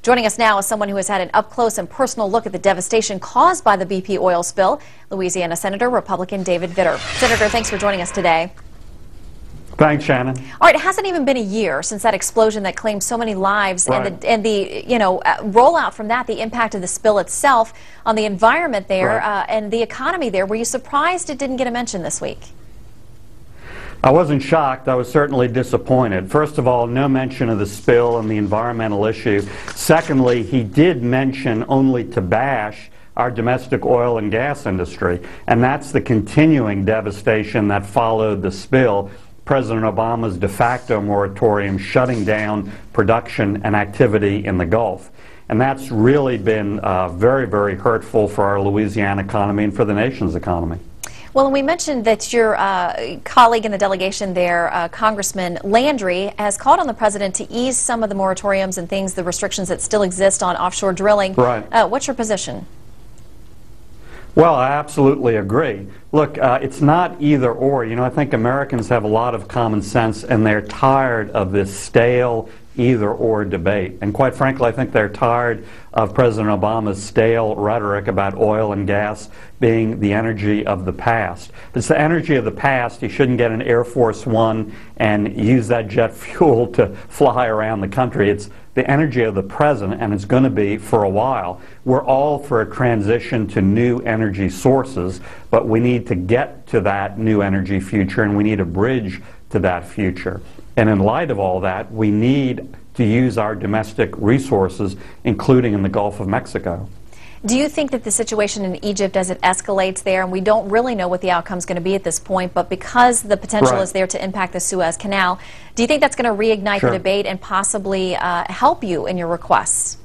Joining us now is someone who has had an up-close and personal look at the devastation caused by the BP oil spill, Louisiana Senator, Republican David Vitter. Senator, thanks for joining us today. Thanks, Shannon. All right, it hasn't even been a year since that explosion that claimed so many lives, right. and the rollout from that, the impact of the spill itself on the environment there, right. And the economy there. Were you surprised it didn't get a mention this week? I wasn't shocked. I was certainly disappointed. First of all, no mention of the spill and the environmental issue. Secondly, he did mention only to bash our domestic oil and gas industry, and that's the continuing devastation that followed the spill. President Obama's de facto moratorium shutting down production and activity in the Gulf. And that's really been very, very hurtful for our Louisiana economy and for the nation's economy. Well, and we mentioned that your colleague in the delegation there, Congressman Landry, has called on the president to ease some of the moratoriums and things, the restrictions that still exist on offshore drilling. Right. What's your position? Well, I absolutely agree. Look, it's not either or. You know, I think Americans have a lot of common sense, and they're tired of this stale either-or debate. And quite frankly, I think they're tired of President Obama's stale rhetoric about oil and gas being the energy of the past. If it's the energy of the past, he shouldn't get an Air Force One and use that jet fuel to fly around the country. It's the energy of the present, and it's going to be for a while. We're all for a transition to new energy sources, but we need to get to that new energy future, and we need a bridge to that future. And in light of all that, we need to use our domestic resources, including in the Gulf of Mexico. Do you think that the situation in Egypt, as it escalates there, and we don't really know what the outcome is going to be at this point, but because the potential is there to impact the Suez Canal, do you think that's going to reignite the debate and possibly help you in your requests?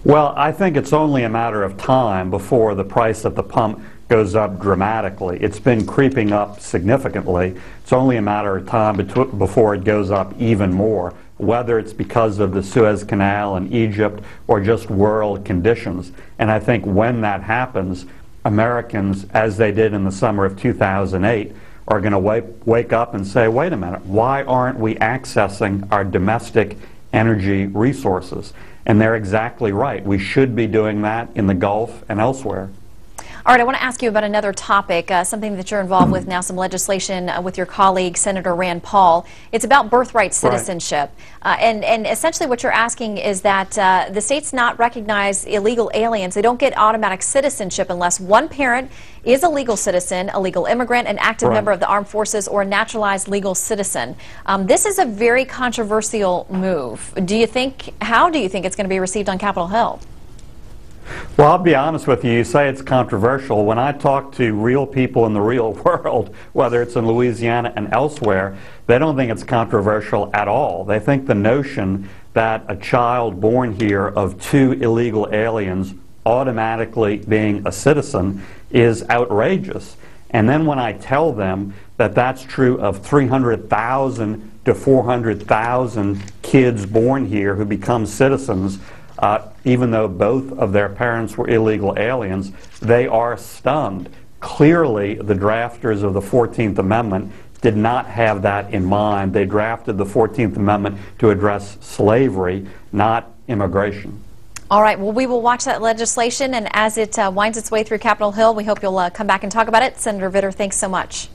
Well, I think it's only a matter of time before the price at the pump goes up dramatically. It's been creeping up significantly. It's only a matter of time before it goes up even more, whether it's because of the Suez Canal in Egypt or just world conditions. And I think when that happens, Americans, as they did in the summer of 2008, are going to wake up and say, wait a minute, why aren't we accessing our domestic energy resources? And they're exactly right. We should be doing that in the Gulf and elsewhere. All right, I want to ask you about another topic, something that you're involved with now, some legislation with your colleague, Senator Rand Paul. It's about birthright citizenship. Right. And essentially what you're asking is that the states not recognize illegal aliens. They don't get automatic citizenship unless one parent is a legal citizen, a legal immigrant, an active member of the armed forces, or a naturalized legal citizen. This is a very controversial move. How do you think it's going to be received on Capitol Hill? Well, I'll be honest with you. You say it's controversial. When I talk to real people in the real world, whether it's in Louisiana and elsewhere, they don't think it's controversial at all. They think the notion that a child born here of two illegal aliens automatically being a citizen is outrageous. And then when I tell them that that's true of 300,000 to 400,000 kids born here who become citizens, even though both of their parents were illegal aliens, they are stunned. Clearly, the drafters of the 14th Amendment did not have that in mind. They drafted the 14th Amendment to address slavery, not immigration. All right, well, we will watch that legislation, and as it winds its way through Capitol Hill, we hope you'll come back and talk about it. Senator Vitter, thanks so much.